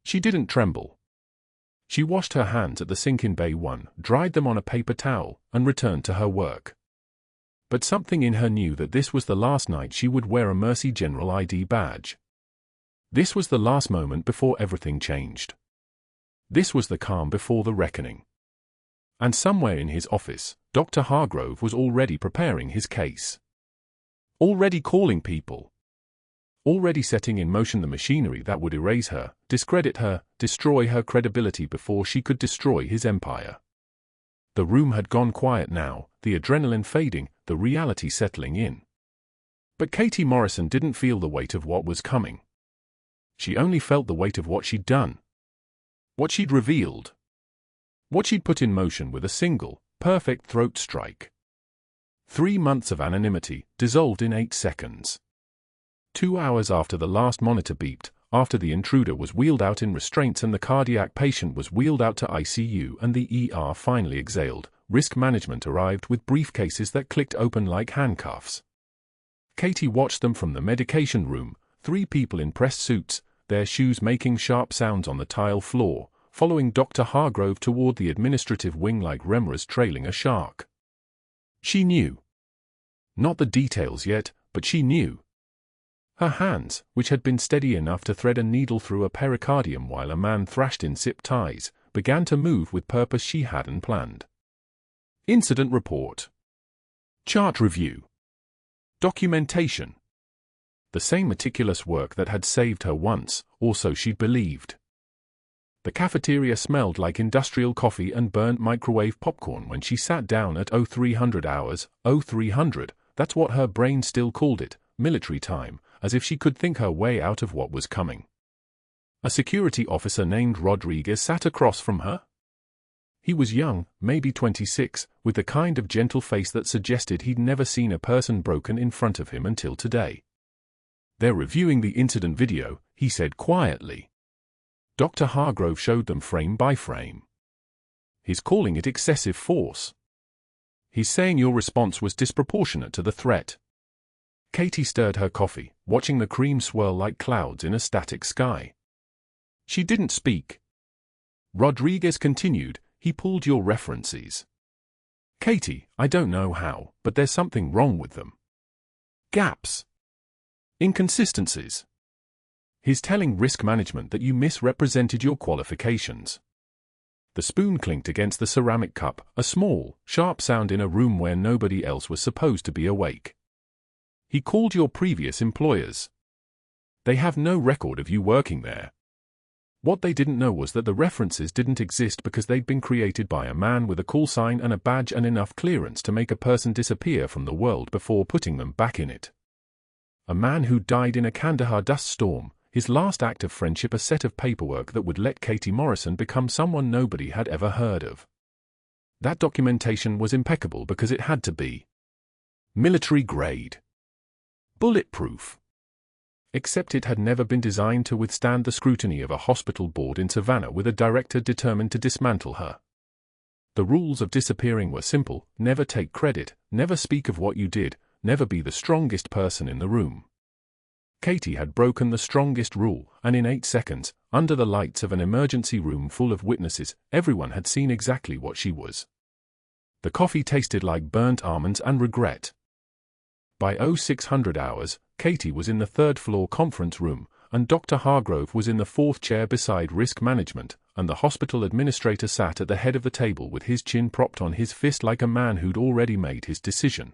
She didn't tremble. She washed her hands at the sink in Bay 1, dried them on a paper towel, and returned to her work. But something in her knew that this was the last night she would wear a Mercy General ID badge. This was the last moment before everything changed. This was the calm before the reckoning. And somewhere in his office, Dr. Hargrove was already preparing his case. Already calling people. Already setting in motion the machinery that would erase her, discredit her, destroy her credibility before she could destroy his empire. The room had gone quiet now, the adrenaline fading, the reality settling in. But Katie Morrison didn't feel the weight of what was coming. She only felt the weight of what she'd done. What she'd revealed. What she'd put in motion with a single, perfect throat strike. 3 months of anonymity, dissolved in 8 seconds. 2 hours after the last monitor beeped, after the intruder was wheeled out in restraints and the cardiac patient was wheeled out to ICU and the ER finally exhaled, risk management arrived with briefcases that clicked open like handcuffs. Katie watched them from the medication room, three people in pressed suits, their shoes making sharp sounds on the tile floor, following Dr. Hargrove toward the administrative wing like remeras trailing a shark. She knew. Not the details yet, but she knew. Her hands, which had been steady enough to thread a needle through a pericardium while a man thrashed in zip ties, began to move with purpose she hadn't planned. Incident report. Chart review. Documentation. The same meticulous work that had saved her once, or so she'd believed. The cafeteria smelled like industrial coffee and burnt microwave popcorn when she sat down at 0300 hours, 0300, that's what her brain still called it, military time, as if she could think her way out of what was coming. A security officer named Rodriguez sat across from her. He was young, maybe 26, with the kind of gentle face that suggested he'd never seen a person broken in front of him until today. "They're reviewing the incident video," he said quietly. Dr. Hargrove showed them frame by frame. "He's calling it excessive force. He's saying your response was disproportionate to the threat." Katie stirred her coffee, watching the cream swirl like clouds in a static sky. She didn't speak. Rodriguez continued, "He pulled your references. Katie, I don't know how, but there's something wrong with them. Gaps. Inconsistencies. He's telling risk management that you misrepresented your qualifications." The spoon clinked against the ceramic cup, a small, sharp sound in a room where nobody else was supposed to be awake. "He called your previous employers. They have no record of you working there. What they didn't know was that the references didn't exist because they'd been created by a man with a call sign and a badge and enough clearance to make a person disappear from the world before putting them back in it. A man who died in a Kandahar dust storm, his last act of friendship a set of paperwork that would let Katie Morrison become someone nobody had ever heard of. That documentation was impeccable because it had to be. Military grade. Bulletproof. Except it had never been designed to withstand the scrutiny of a hospital board in Savannah with a director determined to dismantle her. The rules of disappearing were simple: never take credit, never speak of what you did, never be the strongest person in the room. Katie had broken the strongest rule, and in 8 seconds, under the lights of an emergency room full of witnesses, everyone had seen exactly what she was. The coffee tasted like burnt almonds and regret. By 0600 hours, Katie was in the third-floor conference room, and Dr. Hargrove was in the fourth chair beside risk management, and the hospital administrator sat at the head of the table with his chin propped on his fist like a man who'd already made his decision.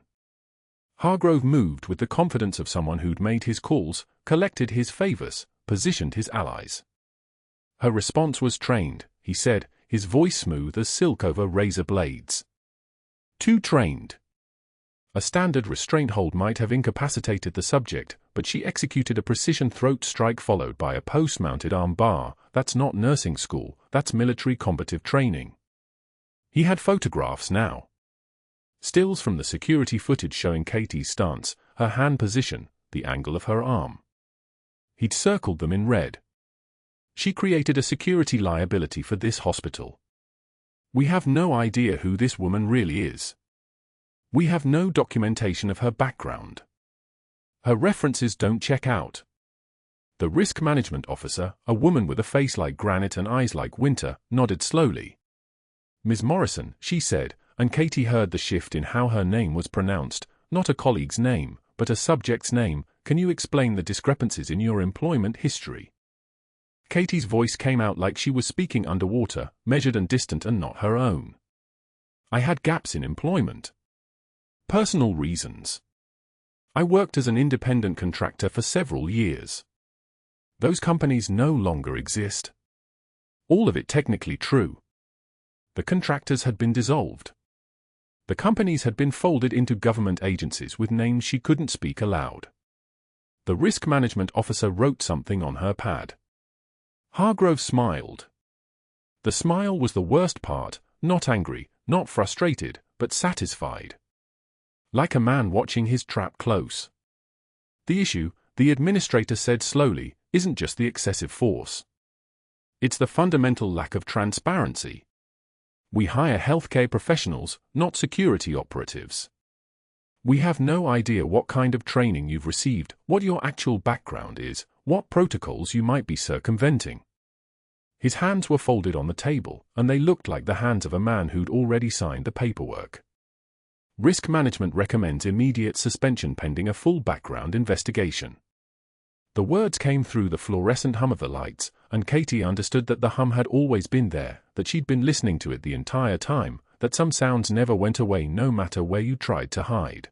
Hargrove moved with the confidence of someone who'd made his calls, collected his favors, positioned his allies. "Her response was trained," he said, his voice smooth as silk over razor blades. "Too trained. A standard restraint hold might have incapacitated the subject, but she executed a precision throat strike followed by a post-mounted arm bar. That's not nursing school, that's military combative training." He had photographs now. Stills from the security footage showing Katie's stance, her hand position, the angle of her arm. He'd circled them in red. She created a security liability for this hospital. "We have no idea who this woman really is. We have no documentation of her background. Her references don't check out." The risk management officer, a woman with a face like granite and eyes like winter, nodded slowly. "Ms. Morrison," she said, and Katie heard the shift in how her name was pronounced, not a colleague's name, but a subject's name. "Can you explain the discrepancies in your employment history?" Katie's voice came out like she was speaking underwater, measured and distant and not her own. "I had gaps in employment. Personal reasons. I worked as an independent contractor for several years. Those companies no longer exist." All of it technically true. The contractors had been dissolved. The companies had been folded into government agencies with names she couldn't speak aloud. The risk management officer wrote something on her pad. Hargrove smiled. The smile was the worst part, not angry, not frustrated, but satisfied. Like a man watching his trap close. "The issue," the administrator said slowly, "isn't just the excessive force. It's the fundamental lack of transparency. We hire healthcare professionals, not security operatives. We have no idea what kind of training you've received, what your actual background is, what protocols you might be circumventing. His hands were folded on the table, and they looked like the hands of a man who'd already signed the paperwork. Risk management recommends immediate suspension pending a full background investigation. The words came through the fluorescent hum of the lights, and Katie understood that the hum had always been there, that she'd been listening to it the entire time, that some sounds never went away no matter where you tried to hide.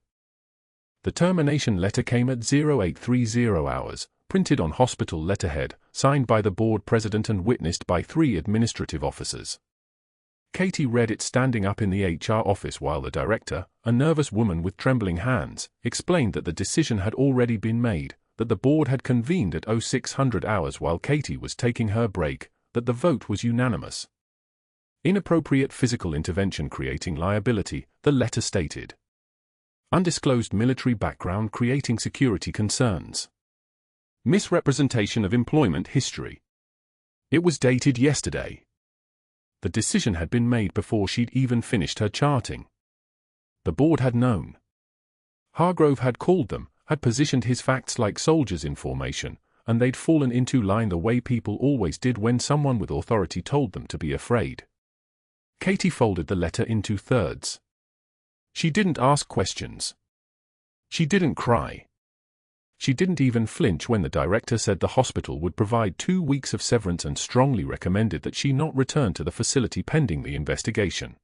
The termination letter came at 0830 hours, printed on hospital letterhead, signed by the board president and witnessed by 3 administrative officers. Katie read it standing up in the HR office while the director, a nervous woman with trembling hands, explained that the decision had already been made, that the board had convened at 0600 hours while Katie was taking her break, that the vote was unanimous. Inappropriate physical intervention creating liability, the letter stated. Undisclosed military background creating security concerns. Misrepresentation of employment history. It was dated yesterday. The decision had been made before she'd even finished her charting. The board had known. Hargrove had called them, had positioned his facts like soldiers in formation, and they'd fallen into line the way people always did when someone with authority told them to be afraid. Katie folded the letter into thirds. She didn't ask questions. She didn't cry. She didn't even flinch when the director said the hospital would provide 2 weeks of severance and strongly recommended that she not return to the facility pending the investigation.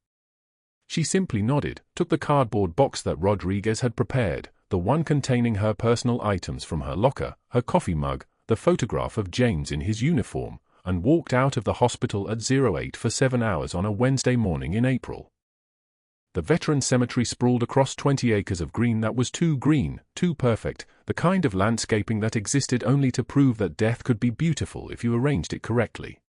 She simply nodded, took the cardboard box that Rodriguez had prepared, the one containing her personal items from her locker, her coffee mug, the photograph of James in his uniform, and walked out of the hospital at 0847 hours on a Wednesday morning in April. The veteran cemetery sprawled across 20 acres of green that was too green, too perfect, the kind of landscaping that existed only to prove that death could be beautiful if you arranged it correctly.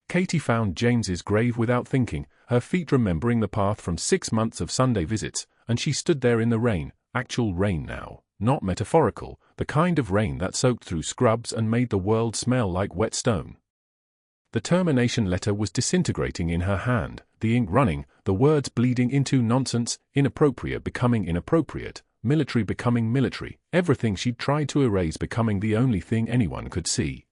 Katie found James's grave without thinking, her feet remembering the path from 6 months of Sunday visits, and she stood there in the rain, actual rain now, not metaphorical, the kind of rain that soaked through scrubs and made the world smell like wet stone. The termination letter was disintegrating in her hand, the ink running, the words bleeding into nonsense, inappropriate becoming inappropriate, military becoming military, everything she'd tried to erase becoming the only thing anyone could see.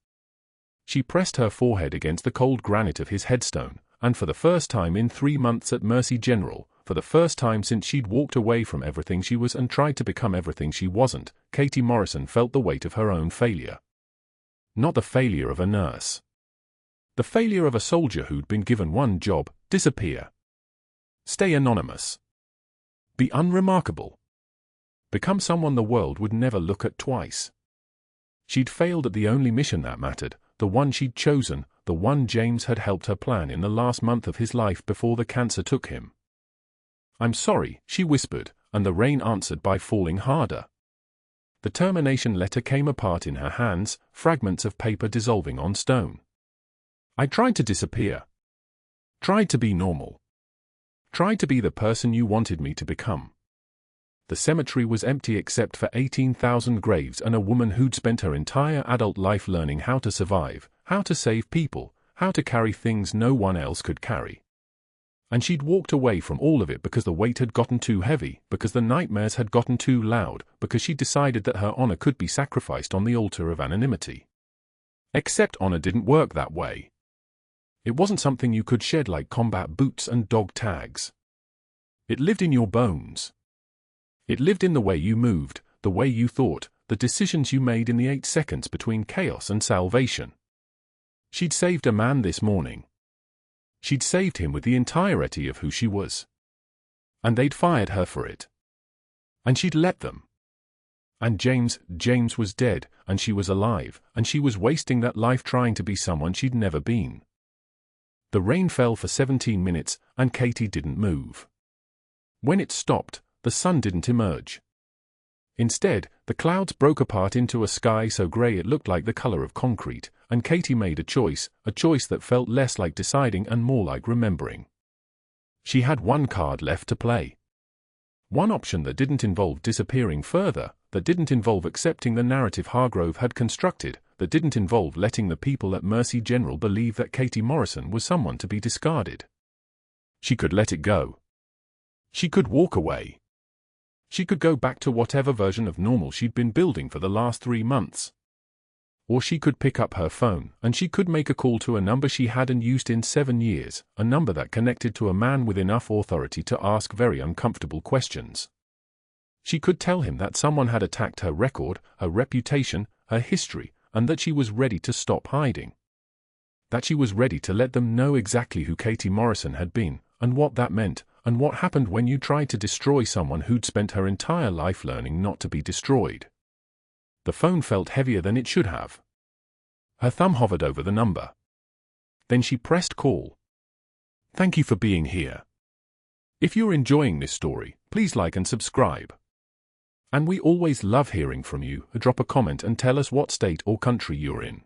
She pressed her forehead against the cold granite of his headstone, and for the first time in 3 months at Mercy General, for the first time since she'd walked away from everything she was and tried to become everything she wasn't, Katie Morrison felt the weight of her own failure. Not the failure of a nurse. The failure of a soldier who'd been given one job: disappear. Stay anonymous. Be unremarkable. Become someone the world would never look at twice. She'd failed at the only mission that mattered, the one she'd chosen, the one James had helped her plan in the last month of his life before the cancer took him. "I'm sorry," she whispered, and the rain answered by falling harder. The termination letter came apart in her hands, fragments of paper dissolving on stone. "I tried to disappear. Tried to be normal. Tried to be the person you wanted me to become." The cemetery was empty except for 18,000 graves and a woman who'd spent her entire adult life learning how to survive, how to save people, how to carry things no one else could carry. And she'd walked away from all of it because the weight had gotten too heavy, because the nightmares had gotten too loud, because she decided that her honor could be sacrificed on the altar of anonymity. Except honor didn't work that way. It wasn't something you could shed like combat boots and dog tags. It lived in your bones. It lived in the way you moved, the way you thought, the decisions you made in the 8 seconds between chaos and salvation. She'd saved a man this morning. She'd saved him with the entirety of who she was. And they'd fired her for it. And she'd let them. And James was dead, and she was alive, and she was wasting that life trying to be someone she'd never been. The rain fell for 17 minutes, and Katie didn't move. When it stopped, the sun didn't emerge. Instead, the clouds broke apart into a sky so grey it looked like the color of concrete, and Katie made a choice that felt less like deciding and more like remembering. She had one card left to play. One option that didn't involve disappearing further, that didn't involve accepting the narrative Hargrove had constructed, that didn't involve letting the people at Mercy General believe that Katie Morrison was someone to be discarded. She could let it go. She could walk away. She could go back to whatever version of normal she'd been building for the last 3 months. Or she could pick up her phone, and she could make a call to a number she hadn't used in 7 years, a number that connected to a man with enough authority to ask very uncomfortable questions. She could tell him that someone had attacked her record, her reputation, her history, and that she was ready to stop hiding. That she was ready to let them know exactly who Katie Morrison had been, and what that meant, and what happened when you tried to destroy someone who'd spent her entire life learning not to be destroyed. The phone felt heavier than it should have. Her thumb hovered over the number. Then she pressed call. Thank you for being here. If you're enjoying this story, please like and subscribe. And we always love hearing from you. Drop a comment and tell us what state or country you're in.